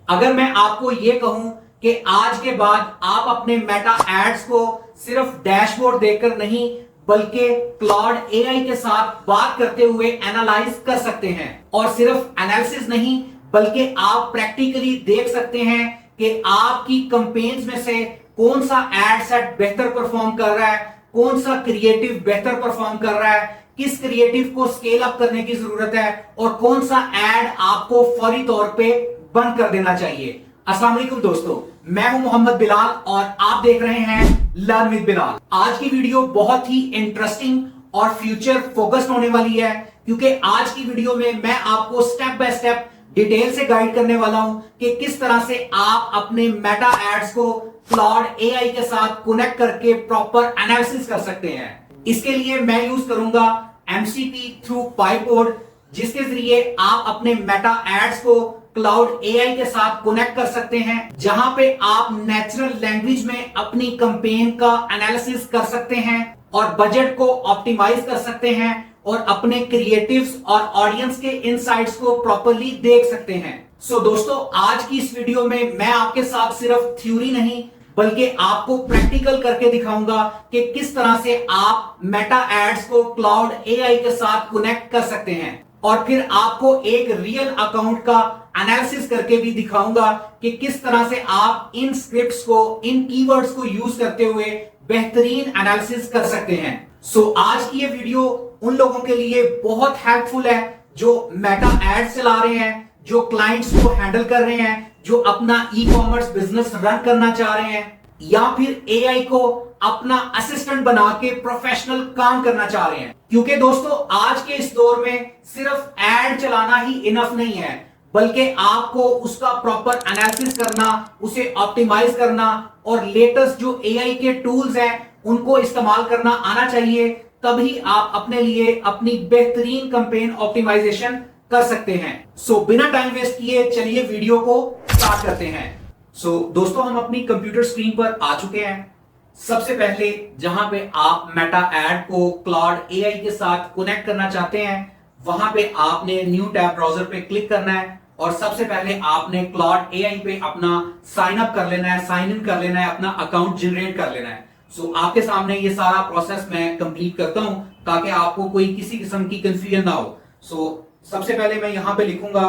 अगर मैं आपको यह कहूं कि आज के बाद आप अपने मेटा एड्स को सिर्फ डैशबोर्ड देखकर नहीं बल्कि क्लाउड एआई के साथ बात करते हुए एनालाइज कर सकते हैं, और सिर्फ एनालिसिस नहीं बल्कि आप प्रैक्टिकली देख सकते हैं कि आपकी कैंपेन्स में से कौन सा एड सेट बेहतर परफॉर्म कर रहा है, कौन सा क्रिएटिव बेहतर परफॉर्म कर रहा है, किस क्रिएटिव को स्केल अप करने की जरूरत है और कौन सा एड आपको फौरी तौर पे बंद कर देना चाहिए। अस्सलाम वालेकुम दोस्तों, मैं हूं मोहम्मद बिलाल और आप देख रहे हैं लर्न विद बिलाल। आज की वीडियो बहुत ही इंटरेस्टिंग और फ्यूचर फोकस्ड होने वाली है, क्योंकि आज की वीडियो में मैं आपको स्टेप बाय स्टेप डिटेल से गाइड करने वाला हूं कि किस तरह से आप अपने मेटा एड्स को क्लाउड एआई के साथ कनेक्ट करके प्रॉपर एनालिसिस कर सकते हैं। इसके लिए मैं यूज करूंगा एमसीपी थ्रू पाइपोड, जिसके जरिए आप अपने मेटा एड्स को क्लाउड एआई के साथ कनेक्ट कर सकते हैं, जहां पे आप नेचुरल लैंग्वेज में अपनी कैंपेन का एनालिसिस कर सकते हैं और बजट को ऑप्टिमाइज कर सकते हैं और अपने क्रिएटिव्स और ऑडियंस के इनसाइट्स को प्रॉपर्ली देख सकते हैं। सो दोस्तों, आज की इस वीडियो में मैं आपके साथ सिर्फ थ्योरी नहीं बल्कि आपको प्रैक्टिकल करके दिखाऊंगा कि किस तरह से आप मेटा एड्स को क्लाउड एआई के साथ कनेक्ट कर सकते हैं, और फिर आपको एक रियल अकाउंट का एनालिसिस करके भी दिखाऊंगा कि किस तरह से आप इन स्क्रिप्ट्स को, इन कीवर्ड्स को यूज करते हुए बेहतरीन एनालिसिस कर सकते हैं। सो आज की ये वीडियो उन लोगों के लिए बहुत हेल्पफुल है जो मेटा एड्स चला रहे हैं, जो क्लाइंट्स को हैंडल कर रहे हैं, जो अपना ई कॉमर्स बिजनेस रन करना चाह रहे हैं, या फिर एआई को अपना असिस्टेंट बना के प्रोफेशनल काम करना चाह रहे हैं। क्योंकि दोस्तों, आज के इस दौर में सिर्फ एड चलाना ही इनफ नहीं है, बल्कि आपको उसका प्रॉपर एनालिसिस करना, उसे ऑप्टिमाइज करना और लेटेस्ट जो एआई के टूल्स हैं उनको इस्तेमाल करना आना चाहिए। तभी आप अपने लिए अपनी बेहतरीन कैंपेन ऑप्टिमाइजेशन कर सकते हैं। सो बिना टाइम वेस्ट किए चलिए वीडियो को स्टार्ट करते हैं। सो दोस्तों, हम अपनी कंप्यूटर स्क्रीन पर आ चुके हैं। सबसे पहले जहां पे आप मेटा एड को क्लाउड एआई के साथ कनेक्ट करना चाहते हैं, वहां पे आपने न्यू टैब ब्राउजर पे क्लिक करना है और सबसे पहले आपने क्लाउड एआई पे अपना साइन अप कर लेना है, साइन इन कर लेना है, अपना अकाउंट जनरेट कर लेना है। सो आपके सामने ये सारा प्रोसेस मैं कंप्लीट करता हूं ताकि आपको कोई किसी किस्म की कंफ्यूजन ना हो। सो सबसे पहले मैं यहां पे लिखूंगा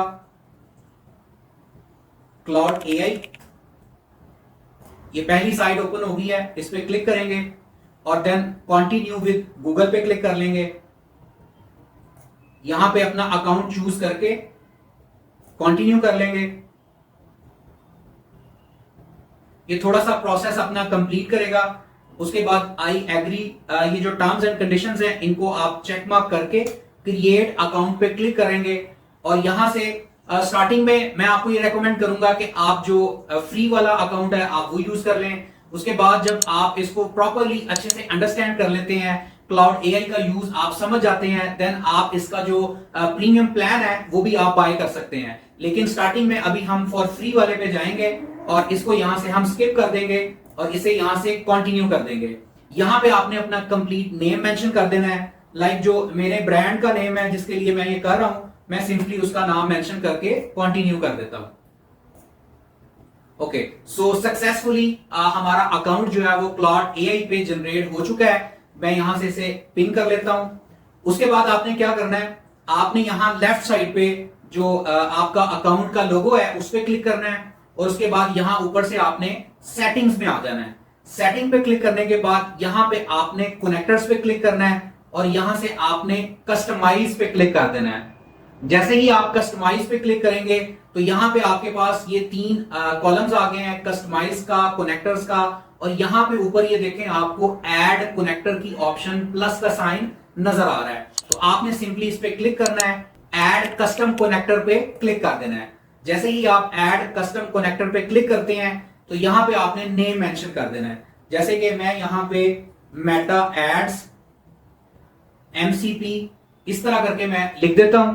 क्लाउड एआई। ये पहली साइट ओपन हो गई है, इस पे क्लिक करेंगे और देन कंटिन्यू विद गूगल पे क्लिक कर लेंगे। यहां पे अपना अकाउंट चूज करके कंटिन्यू कर लेंगे। ये थोड़ा सा प्रोसेस अपना कंप्लीट करेगा। उसके बाद आई एग्री, ये जो टर्म्स एंड कंडीशंस हैं इनको आप चेक मार्क करके क्रिएट अकाउंट पे क्लिक करेंगे। और यहां से स्टार्टिंग में मैं आपको ये रेकमेंड करूंगा कि आप जो फ्री वाला अकाउंट है आप वो यूज कर लें। उसके बाद जब आप इसको प्रॉपरली अच्छे से अंडरस्टैंड कर लेते हैं, क्लाउड एआई का यूज आप समझ जाते हैं, देन आप इसका जो प्रीमियम प्लान है वो भी आप बाय कर सकते हैं। लेकिन स्टार्टिंग में अभी हम फॉर फ्री वाले पे जाएंगे और इसको यहां से हम स्किप कर देंगे और इसे यहां से कंटिन्यू कर देंगे। यहां पे आपने अपना कंप्लीट नेम मेंशन कर देना है। लाइक जो मेरे ब्रांड का नेम है जिसके लिए मैं ये कर रहा हूं, मैं सिंपली उसका नाम मेंशन करके कंटिन्यू कर देता हूं। ओके, सो सक्सेसफुली हमारा अकाउंट जो है वो क्लाउड एआई पे जनरेट हो चुका है। मैं यहां से इसे पिन कर लेता हूं। उसके बाद आपने क्या करना है, आपने यहां लेफ्ट साइड पे जो आपका अकाउंट का लोगो है उस पर क्लिक करना है और उसके बाद यहां ऊपर से आपने सेटिंग्स में आ जाना है। सेटिंग पे क्लिक करने के बाद यहां पे आपने कनेक्टर्स पे क्लिक करना है और यहां से आपने कस्टमाइज पे क्लिक कर देना है। जैसे ही आप कस्टमाइज पे क्लिक करेंगे तो यहां पे आपके पास ये तीन कॉलम्स आ गए हैं, कस्टमाइज का, कनेक्टर्स का, और यहां पे ऊपर ये देखें आपको ऐड कनेक्टर की ऑप्शन प्लस का साइन नजर आ रहा है। तो आपने सिंपली इस पे क्लिक करना है, ऐड कस्टम कनेक्टर पे क्लिक कर देना है। जैसे ही आप ऐड कस्टम कनेक्टर पे क्लिक करते हैं तो यहां पे आपने नेम मेंशन कर देना है। जैसे कि मैं यहां पे मेटा एड्स एमसीपी इस तरह करके मैं लिख देता हूं।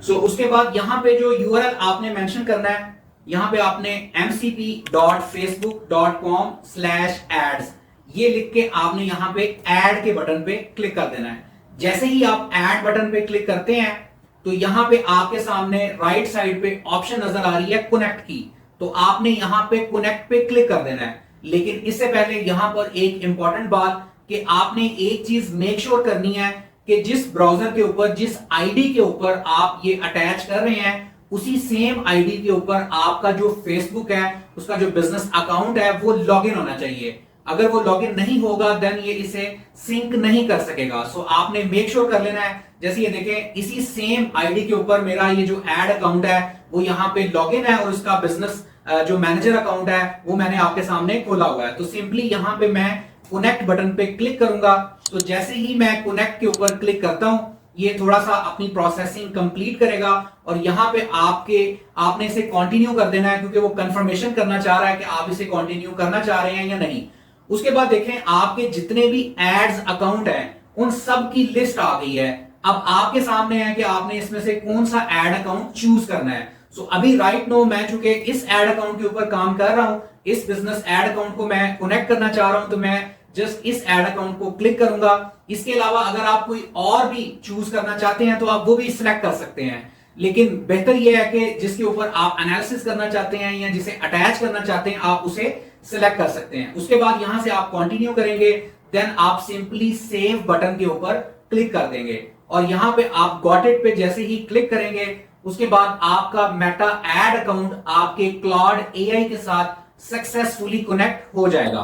सो उसके बाद यहां पे जो यूआरएल आपने मेंशन करना है, यहां पे आपने mcp.facebook.com/ads ये लिख के आपने यहां पे ऐड के बटन पे क्लिक कर देना है। जैसे ही आप ऐड बटन पे क्लिक करते हैं तो यहां पे आपके सामने राइट साइड पे ऑप्शन नजर आ रही है कनेक्ट की। तो आपने यहां पे कनेक्ट पे क्लिक कर देना है। लेकिन इससे पहले यहां पर एक इंपॉर्टेंट बात कि आपने एक चीज मेक श्योर करनी है कि जिस ब्राउजर के ऊपर, जिस आईडी के ऊपर आप ये अटैच कर रहे हैं, उसी सेम आईडी के ऊपर आपका जो फेसबुक है, उसका जो बिजनेस अकाउंट है, वो लॉगिन होना चाहिए। अगर वो लॉगिन नहीं होगा देन ये इसे सिंक नहीं कर सकेगा। सो आपने मेक श्योर कर लेना है। जैसे ये देखें, इसी सेम आईडी के ऊपर मेरा ये जो एड अकाउंट है वो यहाँ पे लॉगिन है और उसका बिजनेस जो मैनेजर अकाउंट है वो मैंने आपके सामने खोला हुआ है। तो सिंपली यहाँ पे मैं कनेक्ट बटन पे क्लिक करूंगा। तो जैसे ही मैं कनेक्ट के ऊपर क्लिक करता हूं, ये थोड़ा सा अपनी प्रोसेसिंग कंप्लीट करेगा और यहाँ पे आपने इसे कंटिन्यू कर देना है, क्योंकि वो कंफर्मेशन करना चाह रहा है कि आप इसे कंटिन्यू करना चाह रहे हैं या नहीं। उसके बाद देखें, आपके जितने भी एड्स अकाउंट हैं उन सब की लिस्ट आ गई है। अब आपके सामने है कि आपने इसमें से कौन सा एड अकाउंट चूज करना है। सो अभी राइट नो मैं चूंकि इस एड अकाउंट के ऊपर काम कर रहा हूं, इस बिजनेस एड अकाउंट को मैं कनेक्ट करना चाह रहा हूं, तो मैं जस्ट इस एड अकाउंट को क्लिक करूंगा। इसके अलावा अगर आप कोई और भी चूज करना चाहते हैं तो आप वो भी सिलेक्ट कर सकते हैं। लेकिन बेहतर यह है कि जिसके ऊपर आप एनालिसिस करना चाहते हैं या जिसे अटैच करना चाहते हैं, आप उसे सिलेक्ट कर सकते हैं। उसके बाद यहां से आप कंटिन्यू करेंगे, देन आप सिंपली सेव बटन के ऊपर क्लिक कर देंगे और यहां पे आप गॉट इट पे जैसे ही क्लिक करेंगे, उसके बाद आपका मेटा एड अकाउंट आपके क्लाउड एआई के साथ सक्सेसफुली कनेक्ट हो जाएगा।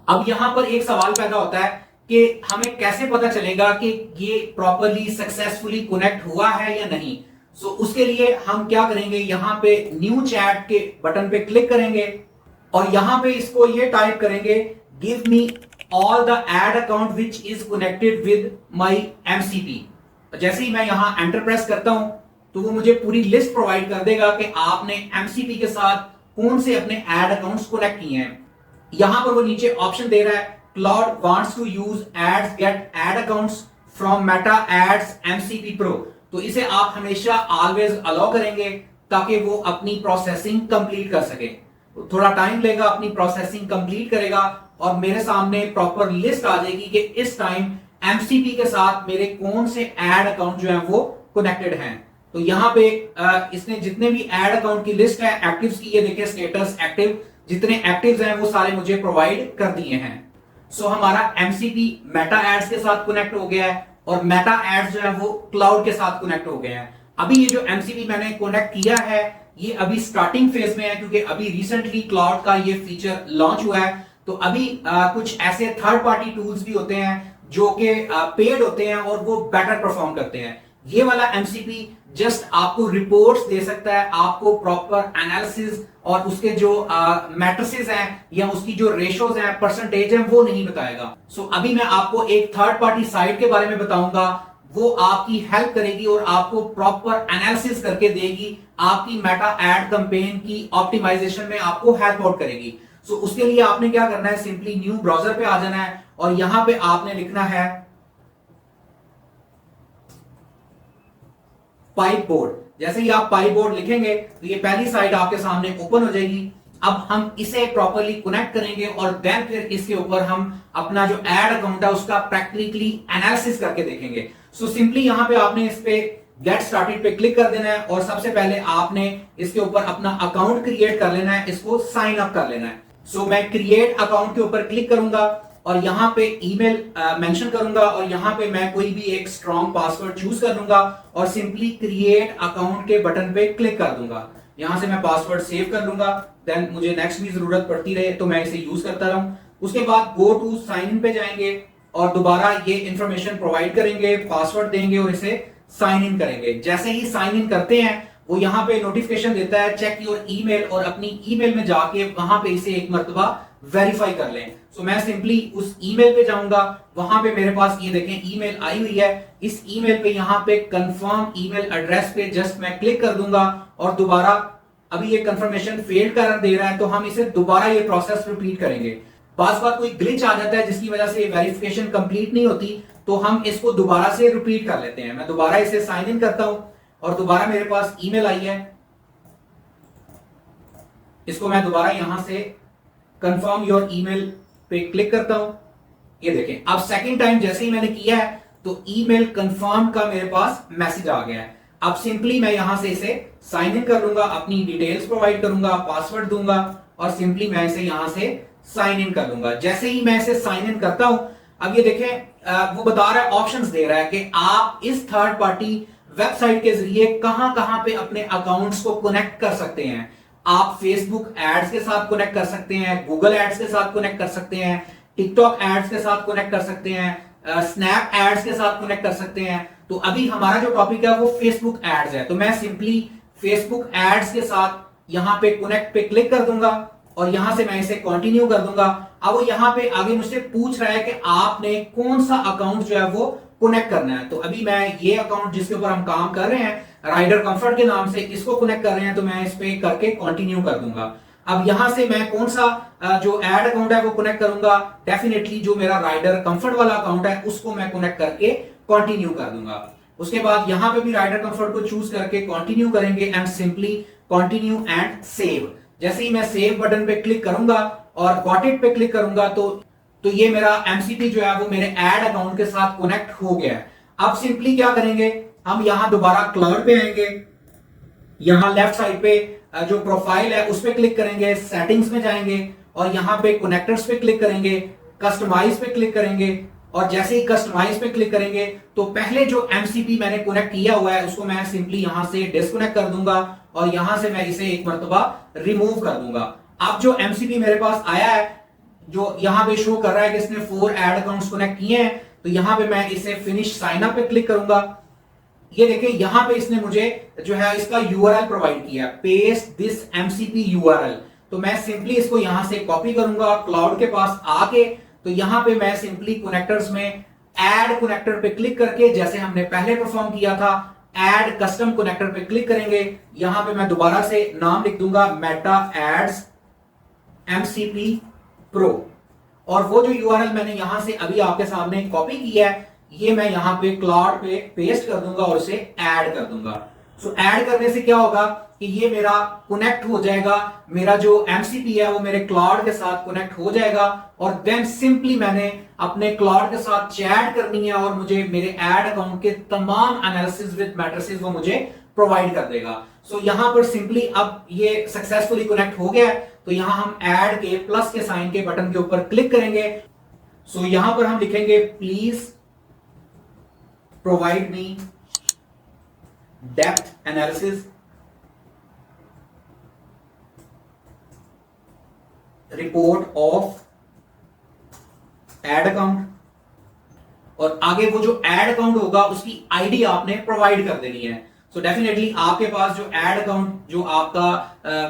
अब यहां पर एक सवाल पैदा होता है कि हमें कैसे पता चलेगा कि ये प्रॉपर्ली सक्सेसफुली कनेक्ट हुआ है या नहीं। सो उसके लिए हम क्या करेंगे, यहां पे न्यू चैट के बटन पे क्लिक करेंगे और यहां पे इसको ये टाइप करेंगे, give me all the ad account which is connected with my MCP. जैसे ही मैं यहां एंटर प्रेस करता हूं तो वो मुझे पूरी लिस्ट प्रोवाइड कर देगा कि आपने एमसीपी के साथ कौन से अपने एड अकाउंट्स कनेक्ट किए हैं। यहां पर वो नीचे ऑप्शन दे रहा है, Claude wants to use ads get ad accounts from Meta ads MCP pro. तो इसे आप हमेशा ऑलवेज अलाउ करेंगे ताकि वो अपनी प्रोसेसिंग कंप्लीट कर सके। तो थोड़ा टाइम लेगा, अपनी प्रोसेसिंग कंप्लीट करेगा और मेरे सामने प्रॉपर लिस्ट आ जाएगी कि इस टाइम एमसीपी के साथ मेरे कौन से एड अकाउंट जो है वो कनेक्टेड हैं। तो यहां पे इसने जितने भी एड अकाउंट की लिस्ट है एक्टिव्स की, ये देखिए स्टेटस एक्टिव, जितने एक्टिव्स हैं वो सारे मुझे प्रोवाइड कर दिए हैं। सो हमारा एमसीपी मेटा एड्स के साथ कनेक्ट हो गया है और मेटा एड्स जो है वो क्लाउड के साथ कनेक्ट हो गए हैं। अभी ये जो एमसीपी मैंने कनेक्ट किया है ये अभी स्टार्टिंग फेज में है, क्योंकि अभी रिसेंटली क्लाउड का ये फीचर लॉन्च हुआ है। तो अभी कुछ ऐसे थर्ड पार्टी टूल्स भी होते हैं जो कि पेड होते हैं और वो बेटर परफॉर्म करते हैं। ये वाला एमसीपी जस्ट आपको रिपोर्ट्स दे सकता है, आपको प्रॉपर एनालिसिस और उसके जो मैट्रिसेस हैं या उसकी जो रेशोज हैं, परसेंटेज हैं, वो नहीं बताएगा। सो अभी मैं आपको एक थर्ड पार्टी साइट के बारे में बताऊंगा, वो आपकी हेल्प करेगी और आपको प्रॉपर एनालिसिस करके देगी, आपकी मेटा एड कैंपेन की ऑप्टिमाइजेशन में आपको हेल्प आउट करेगी। सो उसके लिए आपने क्या करना है, सिंपली न्यू ब्राउजर पे आ जाना है और यहां पे आपने लिखना है पाइप बोर्ड। जैसे ही आप पाइप बोर्ड लिखेंगे तो ये पहली साइट आपके सामने ओपन हो जाएगी। अब हम इसे प्रॉपर्ली कनेक्ट करेंगे और देन फिर इसके ऊपर हम अपना जो एड अकाउंट है उसका प्रैक्टिकली एनालिसिस करके देखेंगे। सो सिंपली यहां पे आपने इस पे गेट स्टार्टेड पे क्लिक कर देना है और सबसे पहले आपने इसके ऊपर अपना अकाउंट क्रिएट कर लेना है, इसको साइन अप कर लेना है। सो मैं क्रिएट अकाउंट के ऊपर क्लिक करूंगा और यहां पे ईमेल मेंशन करूंगा और यहां पे मैं कोई भी एक स्ट्रॉन्ग पासवर्ड चूज कर लूंगा और सिंपली क्रिएट अकाउंट के बटन पे क्लिक कर दूंगा। यहां से मैं पासवर्ड सेव कर लूंगा, देन मुझे नेक्स्ट भी जरूरत पड़ती रहे तो मैं इसे यूज करता रहूं। उसके बाद गो टू साइन इन पे जाएंगे और दोबारा ये इंफॉर्मेशन प्रोवाइड करेंगे, पासवर्ड देंगे और इसे साइन इन करेंगे। जैसे ही साइन इन करते हैं वो यहाँ पे नोटिफिकेशन देता है चेक योर ईमेल, और अपनी ईमेल में जाके वहां पे इसे एक मर्तबा वेरीफाई कर लें। सो मैं सिंपली उस ईमेल पे जाऊंगा, वहां पे मेरे पास ये देखें ईमेल आई हुई है। इस ईमेल पे यहाँ पे कंफर्म ईमेल एड्रेस पे जस्ट मैं क्लिक कर दूंगा और दोबारा अभी ये कंफर्मेशन फेल्ड कर दे रहा है तो हम इसे दोबारा ये प्रोसेस रिपीट करेंगे। बार कोई ग्लिच आ जाता है जिसकी वजह से वेरिफिकेशन कंप्लीट नहीं होती, तो हम इसको दोबारा से रिपीट कर लेते हैं। मैं दोबारा इसे साइन इन करता हूं और दोबारा मेरे पास ईमेल आई है, इसको मैं दोबारा यहां से कंफर्म योर ईमेल पे क्लिक करता हूं। ये देखें अब सेकंड टाइम जैसे ही मैंने किया है तो ईमेल कंफर्म का मेरे पास मैसेज आ गया है। अब सिंपली मैं यहां से इसे साइन इन कर लूंगा, अपनी डिटेल्स प्रोवाइड करूंगा, पासवर्ड दूंगा और सिंपली मैं इसे यहां से साइन इन कर लूंगा। जैसे ही मैं इसे साइन इन करता हूं, अब ये देखें वो बता रहा है, ऑप्शंस दे रहा है कि आप इस थर्ड पार्टी वेबसाइट के जरिए कहां कहां पे अपने अकाउंट्स को कनेक्ट कर सकते हैं। आप फेसबुक एड्स के साथ कनेक्ट कर सकते हैं, गूगल एड्स के साथ कनेक्ट कर सकते हैं, टिकटॉक एड्स के साथ कनेक्ट कर सकते हैं, स्नैप एड्स के साथ कनेक्ट कर सकते हैं। तो अभी हमारा जो टॉपिक है वो फेसबुक एड्स है, तो मैं सिंपली फेसबुक एड्स के साथ यहां पे कनेक्ट पे क्लिक कर दूंगा और यहां से मैं इसे कंटिन्यू कर दूंगा। अब वो यहां पे आगे मुझसे पूछ रहा है कि आपने कौन सा अकाउंट जो है वो कनेक्ट करना है। तो अभी मैं ये अकाउंट जिसके ऊपर हम काम कर रहे हैं राइडर कंफर्ट के नाम से, इसको कनेक्ट कर रहे हैं, तो मैं इस पे करके कंटिन्यू कर दूंगा। अब यहां से मैं कौन सा जो एड अकाउंट है वो कनेक्ट करूंगा, डेफिनेटली जो मेरा राइडर कंफर्ट वाला अकाउंट है उसको मैं कनेक्ट करके कंटिन्यू कर दूंगा। उसके बाद यहां पे भी राइडर कंफर्ट को चूज करके कंटिन्यू करेंगे and simply continue and save. जैसे ही मैं सेव बटन पे क्लिक करूंगा और गॉट इट पे क्लिक करूंगा तो ये मेरा एमसीपी जो है वो मेरे एड अकाउंट के साथ कनेक्ट हो गया है। अब सिंपली क्या करेंगे, हम यहां दोबारा क्लाउड पे आएंगे, यहां लेफ्ट साइड पे जो प्रोफाइल है उस पे क्लिक करेंगे, सेटिंग्स में जाएंगे और यहां पे कनेक्टर्स पे क्लिक करेंगे, कस्टमाइज पे क्लिक करेंगे और जैसे ही कस्टमाइज पे क्लिक करेंगे तो पहले जो एमसीपी मैंने कनेक्ट किया हुआ है उसको मैं सिंपली यहां से डिस्कनेक्ट कर दूंगा और यहां से मैं इसे एक मर्तबा रिमूव कर दूंगा। अब जो एमसीपी मेरे पास आया है, जो यहां पे शो कर रहा है कि इसने 4 एड अकाउंट्स कनेक्ट किए हैं, तो यहां पे मैं इसे फिनिश साइन अप पे क्लिक करूंगा। ये देखिए यहां पे इसने मुझे जो है इसका यूआरएल प्रोवाइड किया, पेस्ट दिस एमसीपी यूआरएल। तो मैं सिंपली इसको यहां से कॉपी करूंगा, क्लाउड के पास आके तो यहां पे मैं सिंपली कनेक्टर्स में ऐड कनेक्टर पे क्लिक करके, जैसे हमने पहले परफॉर्म किया था, ऐड कस्टम कनेक्टर पे क्लिक करेंगे। यहां पे मैं दोबारा से नाम लिख दूंगा मेटा एड्स एमसीपी प्रो और वो जो यूआरएल मैंने यहां से अभी आपके सामने कॉपी किया है ये मैं यहां पे क्लाउड पे पेस्ट कर दूंगा और उसे ऐड कर दूंगा। सो ऐड करने से क्या होगा कि ये मेरा कनेक्ट हो जाएगा, मेरा जो एमसीपी है वो मेरे क्लाउड के साथ कनेक्ट हो जाएगा और देन सिंपली मैंने अपने क्लाउड के साथ चैट करनी है और मुझे मेरे ऐड अकाउंट के तमाम एनालिसिस विद मैट्रिसेस वो मुझे प्रोवाइड कर देगा। सो यहां पर सिंपली अब ये सक्सेसफुली कनेक्ट हो गया है, तो यहां हम ऐड के प्लस के साइन के बटन के ऊपर क्लिक करेंगे। सो यहां पर हम लिखेंगे please provide me depth analysis report of ad account और आगे वो जो एड अकाउंट होगा उसकी आईडी आपने प्रोवाइड कर देनी है। सो डेफिनेटली आपके पास जो एड अकाउंट जो आपका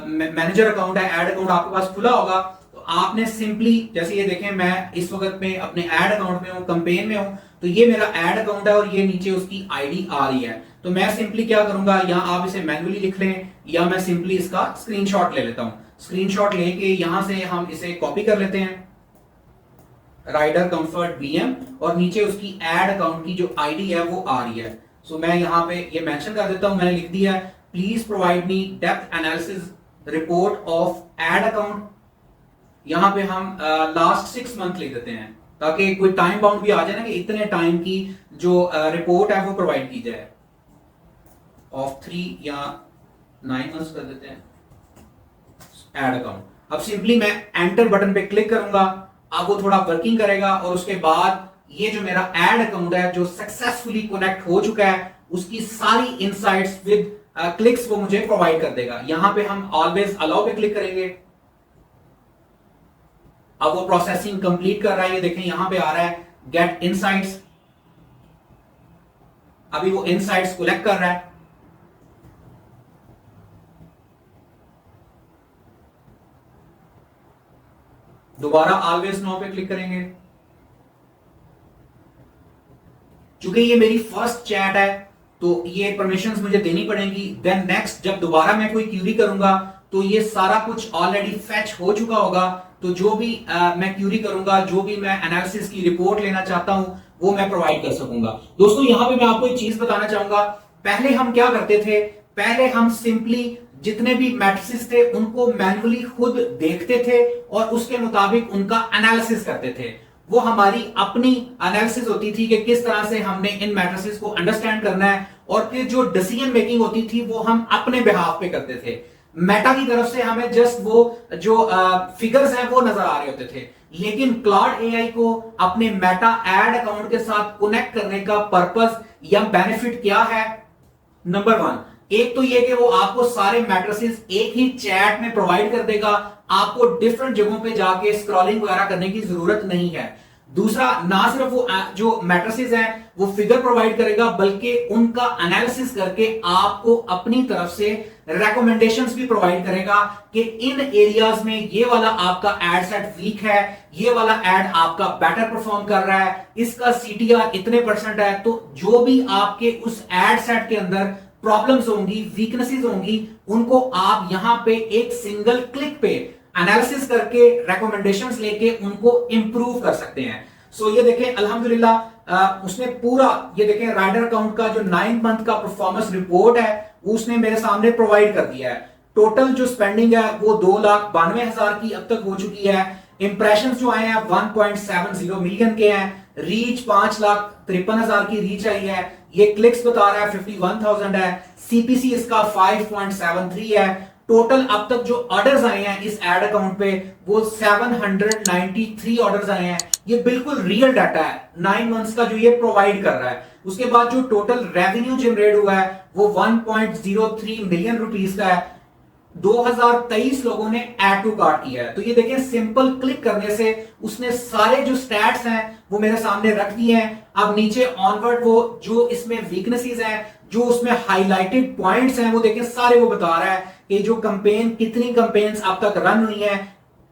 मैनेजर अकाउंट है, एड अकाउंट आपके पास खुला होगा, तो आपने सिंपली जैसे ये देखें मैं इस वक्त में अपने एड अकाउंट में हूं, कैंपेन में हूं, तो ये मेरा एड अकाउंट है और ये नीचे उसकी आईडी आ रही है। तो मैं सिंपली क्या करूंगा, यहां आप इसे मैन्युअली लिख लें या मैं सिंपली इसका स्क्रीनशॉट ले लेता हूं। स्क्रीनशॉट लेके यहां से हम इसे कॉपी कर लेते हैं, राइडर कंफर्ट बीएम, और नीचे उसकी एड अकाउंट की जो आईडी है वो आ रही है। सो मैं यहां पे ये मेंशन कर देता हूं, मैंने लिख दिया है please provide me depth analysis report of ad account. यहां पे हम लास्ट 6 मंथ लिख देते हैं ताकि कोई टाइम बाउंड भी आ जाए ना कि इतने टाइम की जो रिपोर्ट है वो प्रोवाइड की जाए, ऑफ 3 या 9 मंथ्स कर देते हैं एड अकाउंट। अब सिंपली मैं एंटर बटन पे क्लिक करूंगा, अब वो थोड़ा वर्किंग करेगा और उसके बाद ये जो मेरा एड अकाउंट है जो सक्सेसफुली कनेक्ट हो चुका है उसकी सारी इनसाइट्स विद क्लिक्स वो मुझे प्रोवाइड कर देगा। यहां पे हम ऑलवेज अलाउ पे क्लिक करेंगे। अब वो प्रोसेसिंग कंप्लीट कर रहा है, ये देखें यहां पे आ रहा है गेट इनसाइट्स, अभी वो इनसाइट्स कलेक्ट कर रहा है। दोबारा ऑलवेज नाउ पे क्लिक करेंगे। चूंकि ये मेरी फर्स्ट चैट है तो ये परमिशंस मुझे देनी पड़ेंगी। देन नेक्स्ट जब दोबारा मैं कोई क्यूरी करूंगा तो ये सारा कुछ ऑलरेडी फेच हो चुका होगा, तो जो भी मैं क्यूरी करूंगा, जो भी मैं एनालिसिस की रिपोर्ट लेना चाहता हूं वो मैं प्रोवाइड कर सकूंगा। दोस्तों यहां पे मैं आपको एक चीज बताना चाहूंगा, पहले हम क्या करते थे, पहले हम सिंपली जितने भी मैट्रिसेस थे उनको मैन्युअली खुद देखते थे और उसके मुताबिक उनका एनालिसिस करते थे। वो हमारी अपनी एनालिसिस होती थी कि किस तरह से हमने इन मैट्रिसेस को अंडरस्टैंड करना है और फिर जो डिसीजन मेकिंग होती थी वो हम अपने बिहाफ पे करते थे। मेटा की तरफ से हमें जस्ट वो जो फिगर्स हैं वो नजर आ रहे होते थे। लेकिन क्लाउड एआई को अपने मेटा एड अकाउंट के साथ कनेक्ट करने का पर्पस या बेनिफिट क्या है? नंबर 1, एक तो ये कि वो आपको सारे मैट्रिसेस एक ही चैट में प्रोवाइड कर देगा, आपको डिफरेंट जगहों पे जाके स्क्रॉलिंग वगैरह करने की जरूरत नहीं है। दूसरा, ना सिर्फ वो जो मैट्रिसेस हैं वो फिगर प्रोवाइड करेगा, बल्कि उनका एनालिसिस करके आपको अपनी तरफ से रेकमेंडेशंस भी प्रोवाइड करेगा कि इन एरियाज में ये वाला आपका एड सेट वीक है, ये वाला एड आपका बेटर परफॉर्म कर रहा है, इसका सीटीआर इतने % है। तो जो भी आपके उस एड सेट के अंदर प्रॉब्लम्स होंगी, वीकनेसेस होंगी, उनको आप यहां पे एक सिंगल क्लिक पे एनालिसिस करके रेकमेंडेशंस लेके उनको इंप्रूव कर सकते हैं। सो ये देखें, अल्हम्दुलिल्लाह उसने पूरा, ये देखें राइडर अकाउंट का जो 9 मंथ का परफॉर्मेंस रिपोर्ट है उसने मेरे सामने प्रोवाइड कर दिया है। टोटल जो स्पेंडिंग है वो 2,92,000 की अब तक हो चुकी है। इंप्रेशंस जो आए हैं 1.70 मिलियन के हैं। रीच 5,53,000 की रीच आई है। ये क्लिक्स बता रहा है 51,000 है। सीपीसी इसका 5.73 है। टोटल अब तक जो ऑर्डर्स आए हैं इस एड अकाउंट पे वो 793 ऑर्डर्स आए हैं। ये बिल्कुल रियल डाटा है 9 मंथ्स का जो ये प्रोवाइड कर रहा है। उसके बाद जो टोटल रेवेन्यू जनरेट हुआ है वो 1.03 मिलियन रुपीस का है। 2023 लोगों ने ऐड टू कार्ट किया है। तो ये देखिए, सिंपल क्लिक करने से उसने सारे जो स्टैट्स हैं वो मेरे सामने रख दिए हैं। अब नीचे ऑनवर्ड वो जो इसमें वीकनेसेस हैं, जो उसमें हाईलाइटेड पॉइंट्स हैं, वो देखिए सारे वो बता रहा है कि जो कैंपेन, कितनी कैंपेन्स अब तक रन हुई हैं,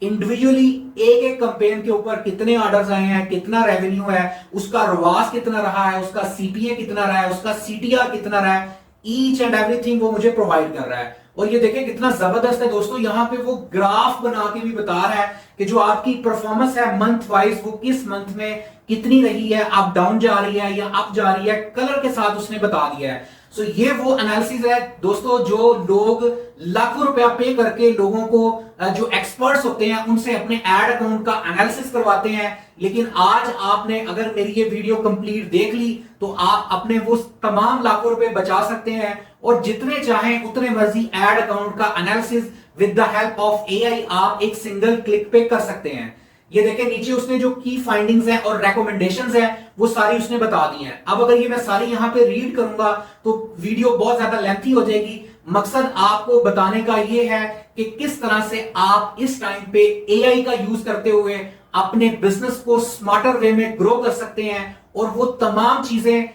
इंडिविजुअली एक एक कैंपेन के ऊपर कितने ऑर्डर्स आए हैं, कितना रेवेन्यू है, उसका रवास कितना रहा है, उसका सीपीए कितना रहा है, उसका सीटीआर कितना रहा है, ईच एंड एवरीथिंग वो मुझे प्रोवाइड कर रहा है। और ये देखिए कितना जबरदस्त है दोस्तों, यहाँ पे वो ग्राफ बना के भी बता रहा है कि जो आपकी परफॉर्मेंस है मंथ वाइज वो किस मंथ में कितनी रही है, अप डाउन जा रही है या अप जा रही है, कलर के साथ उसने बता दिया है। सो ये वो एनालिसिस है दोस्तों, जो लोग लाखों रुपया पे करके लोगों को, जो एक्सपर्ट्स होते हैं, उनसे अपने एड अकाउंट का एनालिसिस करवाते हैं। लेकिन आज आपने अगर मेरी ये वीडियो कंप्लीट देख ली तो आप अपने वो तमाम लाखों रुपए बचा सकते हैं और जितने चाहें उतने मर्जी एड अकाउंट का analysis with the help of AI आप एक सिंगल क्लिक पे कर सकते हैं। ये देखें नीचे उसने जो की फाइंडिंग्स हैं और रेकमेंडेशंस हैं वो सारी उसने बता दी हैं। अब अगर ये मैं सारी यहां पे रीड करूंगा तो वीडियो बहुत ज्यादा लेंथी हो जाएगी। मकसद आपको बताने का ये है कि किस तरह से आप इस टाइम पे एआई का यूज करते हुए अपने बिजनेस को स्मार्टर वे में ग्रो कर सकते हैं और वो तमाम चीजें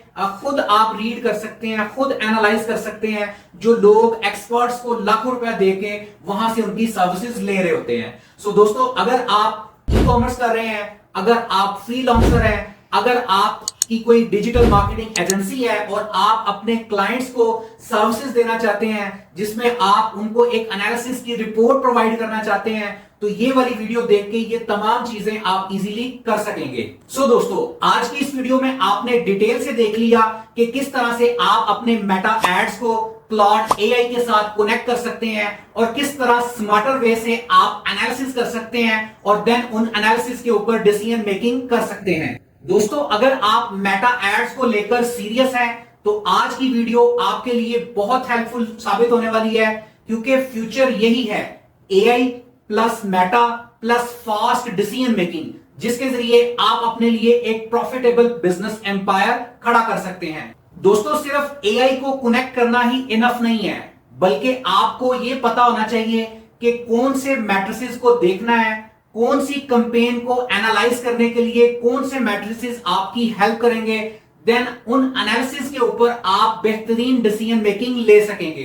खुद आप रीड कर सकते हैं, खुद एनालाइज कर सकते हैं, जो लोग एक्सपर्ट्स को लाखों रुपया देके वहां से उनकी सर्विसेज ले रहे होते हैं। सो दोस्तों, अगर आप ई कॉमर्स कर रहे हैं, अगर आप फ्रीलांसर हैं, अगर आपकी कोई डिजिटल मार्केटिंग एजेंसी है और आप अपने क्लाइंट्स को सर्विसेज देना चाहते हैं जिसमें आप उनको एक एनालिसिस की रिपोर्ट प्रोवाइड करना चाहते हैं, तो ये वाली वीडियो देख के ये तमाम चीजें आप इजीली कर सकेंगे। सो दोस्तों, आज की इस वीडियो में आपने डिटेल से देख लिया कि किस तरह से आप अपने मेटा एड्स को क्लाउड एआई के साथ कनेक्ट कर सकते हैं और किस तरह स्मार्टर वे से आप एनालिसिस कर सकते हैं और देन उन एनालिसिस के ऊपर डिसीजन मेकिंग कर सकते हैं। दोस्तों, अगर आप मेटा एड्स को लेकर सीरियस हैं तो आज की वीडियो आपके लिए बहुत हेल्पफुल साबित होने वाली है, क्योंकि फ्यूचर यही है, AI plus Meta plus fast decision making, जिसके जरिए आप अपने लिए एक प्रॉफिटेबल बिजनेस एम्पायर खड़ा कर सकते हैं। दोस्तों, सिर्फ एआई को कनेक्ट करना ही इनफ नहीं है, बल्कि आपको यह पता होना चाहिए कि कौन से मैट्रिसेस को देखना है, कौन सी कैंपेन को एनालाइज करने के लिए कौन से मैट्रिसेस आपकी हेल्प करेंगे। देन उन एनालिसिस के ऊपर आप बेहतरीन डिसीजन मेकिंग ले सकेंगे।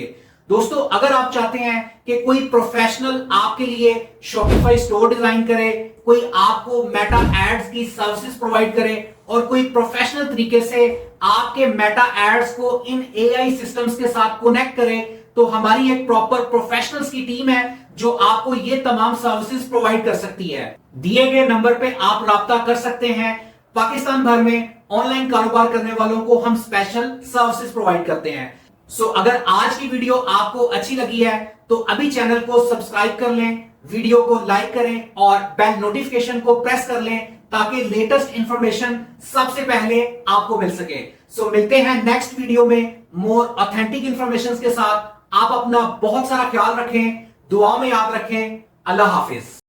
दोस्तों, अगर आप चाहते हैं कि कोई प्रोफेशनल आपके लिए शॉपिफाई स्टोर डिजाइन करे, कोई आपको मेटा एड्स की सर्विसेज प्रोवाइड करे और कोई प्रोफेशनल तरीके से आपके मेटा एड्स को इन एआई सिस्टम्स के साथ कनेक्ट करे, तो हमारी एक प्रॉपर प्रोफेशनल्स की टीम है जो आपको ये तमाम सर्विसेज प्रोवाइड कर सकती है। दिए गए नंबर पे आप राब्ता कर सकते हैं। पाकिस्तान भर में ऑनलाइन कारोबार करने वालों को हम स्पेशल सर्विसेज प्रोवाइड करते हैं। सो अगर आज की वीडियो आपको अच्छी लगी है तो अभी चैनल को सब्सक्राइब कर लें, वीडियो को लाइक करें और बेल नोटिफिकेशन को प्रेस कर लें, ताकि लेटेस्ट इंफॉर्मेशन सबसे पहले आपको मिल सके। सो मिलते हैं नेक्स्ट वीडियो में मोर ऑथेंटिक इंफॉर्मेशन के साथ। आप अपना बहुत सारा ख्याल रखें, दुआ में याद रखें। अल्लाह हाफिज।